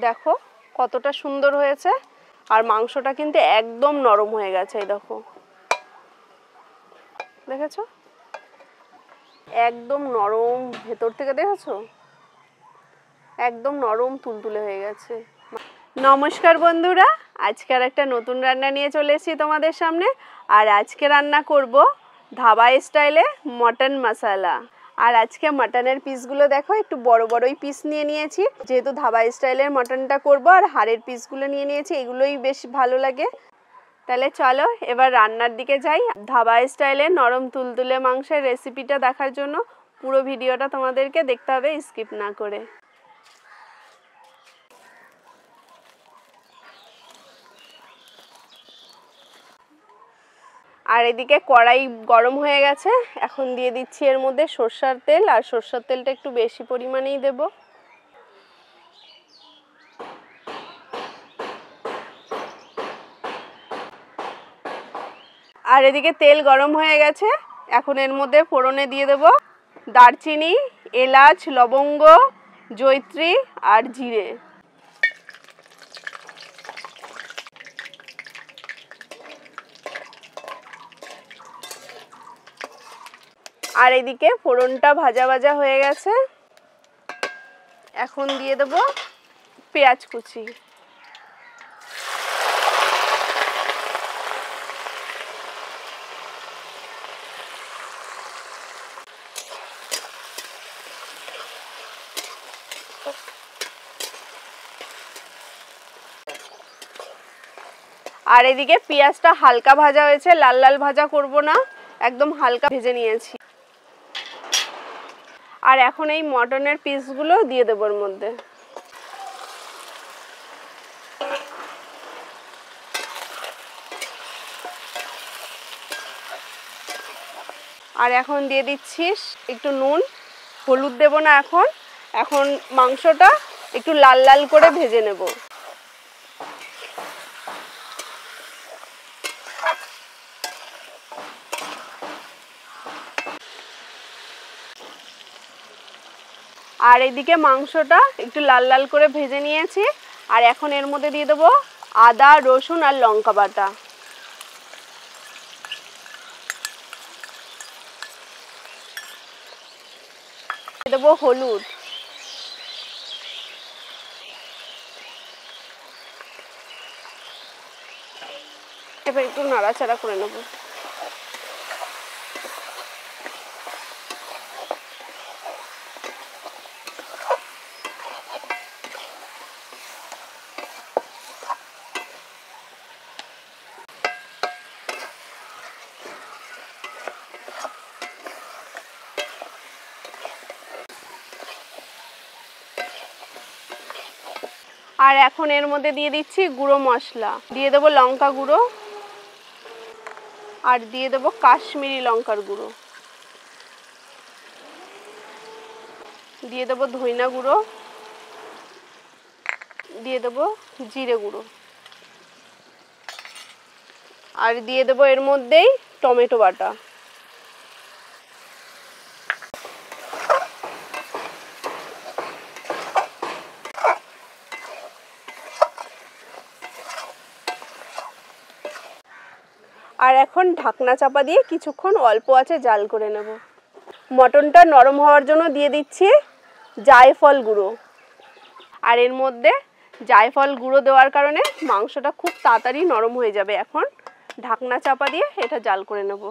দেখো কতটা সুন্দর হয়েছে, আর মাংসটা কিন্তু একদম নরম হয়ে গেছে। এই দেখো, দেখেছো একদম নরম ভেতর থেকে, দেখেছো একদম নরম তুলতুলে হয়ে গেছে। নমস্কার বন্ধুরা, আজকে আর একটা নতুন রান্না নিয়ে চলে এসেছি তোমাদের সামনে। আর আজকে রান্না করব ধাবা স্টাইলে মটন মশলা। আর আজকে মটনের পিসগুলো দেখো একটু বড় বড়ই পিস নিয়ে নিয়েছি, যেহেতু ধাবা স্টাইলের মটনটা করব। আর হাড়ের পিসগুলো নিয়ে নিয়েছি, এগুলোই বেশ ভালো লাগে। তাহলে চলো এবার রান্নার দিকে যাই। ধাবা স্টাইলে নরম তুলতুলে মাংসের রেসিপিটা দেখার জন্য পুরো ভিডিওটা তোমাদেরকে দেখতে হবে, স্কিপ না করে। আর এদিকে কড়াই গরম হয়ে গেছে, এখন দিয়ে দিচ্ছি এর মধ্যে সরষের তেল। আর সরষের তেলটা একটু বেশি পরিমাণেই দেব। আর এদিকে তেল গরম হয়ে গেছে, এখন এর মধ্যে ফোড়নে দিয়ে দেব দারচিনি, এলাচ, লবঙ্গ, জয়িত্রী আর জিরে। আর এদিকে ফোড়নটা ভাজা ভাজা হয়ে গেছে, এখন দিয়ে দেব পেঁয়াজ কুচি। আর এদিকে পেঁয়াজটা হালকা ভাজা হয়েছে, লাল লাল ভাজা করব না, একদম হালকা ভেজে নিয়েছি। আর এখন এই মটনের পিসগুলো দিয়ে দেবো এর মধ্যে। আর এখন দিয়ে দিচ্ছি একটু নুন, হলুদ দেব না এখন। এখন মাংসটা একটু লাল লাল করে ভেজে নেব। আর এদিকে মাংসটা একটু লাল লাল করে ভেজে নিয়েছি। আর এখন এর মধ্যে দিয়ে দেবো আদা, রসুন আর লঙ্কা বাটা। দিয়ে দেবো হলুদ। এবার একটু নাড়াচাড়া করে নেব। আর এখন এর মধ্যে দিয়ে দিচ্ছি গুঁড়ো মশলা। দিয়ে দেবো লঙ্কা গুঁড়ো, আর দিয়ে দেবো কাশ্মীরি লঙ্কার গুঁড়ো, দিয়ে দেবো ধইনা গুঁড়ো, দিয়ে দেবো জিরে গুঁড়ো, আর দিয়ে দেবো এর মধ্যেই টমেটো বাটা। আর এখন ঢাকনা চাপা দিয়ে কিছুক্ষণ অল্প আঁচে জাল করে নেব। মটনটা নরম হওয়ার জন্য দিয়ে দিচ্ছি জায়ফল গুঁড়ো। আর এর মধ্যে জায়ফল গুঁড়ো দেওয়ার কারণে মাংসটা খুব তাড়াতাড়ি নরম হয়ে যাবে। এখন ঢাকনা চাপা দিয়ে এটা জাল করে নেব।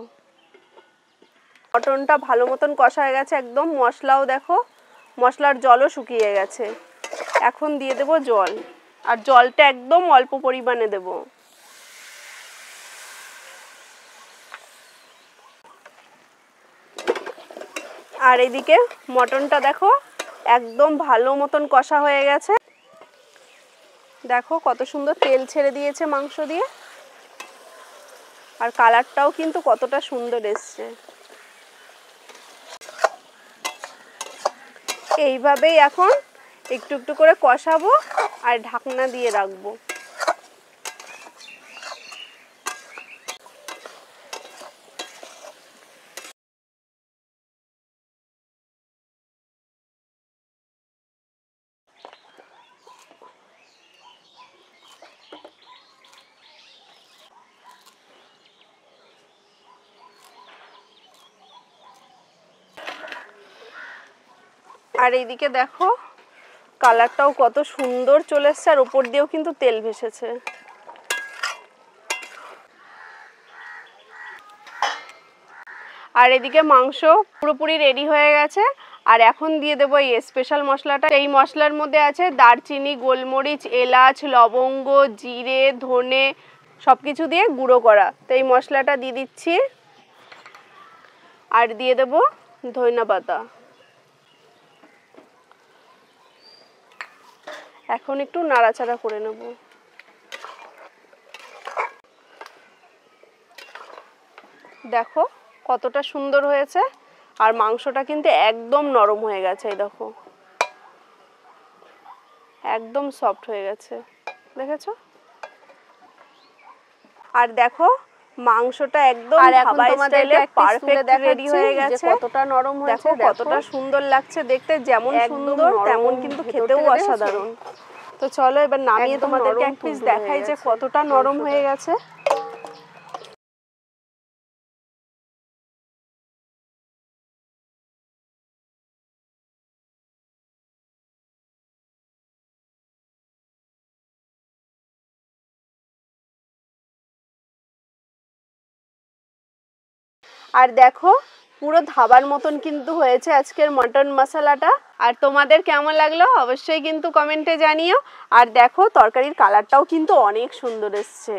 মটনটা ভালো মতন কষা হয়ে গেছে একদম, মশলাও দেখো, মশলার জলও শুকিয়ে গেছে। এখন দিয়ে দেব জল, আর জলটা একদম অল্প পরিমাণে দেব। আর এদিকে মটনটা দেখো একদম ভালো মতন কষা হয়ে গেছে। দেখো কত সুন্দর তেল ছেড়ে দিয়েছে মাংস দিয়ে, আর কালারটাও কিন্তু কতটা সুন্দর এসছে। এইভাবেই এখন একটু একটু করে কষাবো আর ঢাকনা দিয়ে রাখবো। আর এইদিকে দেখো কালারটাও কত সুন্দর চলে এসছে, আর উপর দিয়েও কিন্তু তেল ভেসেছে। আর এদিকে মাংস পুরোপুরি রেডি হয়ে গেছে। আর এখন দিয়ে দেবো এই স্পেশাল মশলাটা। এই মশলার মধ্যে আছে দারচিনি, গোলমরিচ, এলাচ, লবঙ্গ, জিরে, ধনে সব কিছু দিয়ে গুঁড়ো করা। তো এই মশলাটা দিয়ে দিচ্ছি, আর দিয়ে দেবো ধনিয়া পাতা। এখন একটু নাড়াচাড়া করে নেব। দেখো কতটা সুন্দর হয়েছে, আর মাংসটা কিন্তু একদম নরম হয়ে গেছে। এই দেখো একদম সফট হয়ে গেছে, দেখেছো? আর দেখো মাংসটা একদম ধাবা স্টাইলে পারফেক্ট রেডি হয়ে গেছে। কতটা নরম হয়েছে, কতটা সুন্দর লাগছে দেখতে, যেমন সুন্দর তেমন কিন্তু খেতেও অসাধারণ। তো চলো এবার নামিয়ে তোমাদেরকে এক পিস দেখাই যে কতটা নরম হয়ে গেছে। আর দেখো পুরো ধাবার মতন কিন্তু হয়েছে আজকের মটন মশলাটা। আর তোমাদের কেমন লাগলো অবশ্যই কিন্তু কমেন্টে জানিও। আর দেখো তরকারির কালারটাও কিন্তু অনেক সুন্দর এসছে।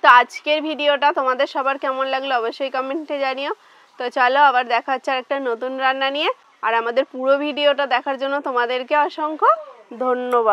তো আজকের ভিডিওটা তোমাদের সবার কেমন লাগলো অবশ্যই কমেন্টে জানিও। তো চলো আবার দেখা হচ্ছে আর একটা নতুন রান্না নিয়ে। আর আমাদের পুরো ভিডিওটা দেখার জন্য তোমাদেরকে অসংখ্য ধন্যবাদ।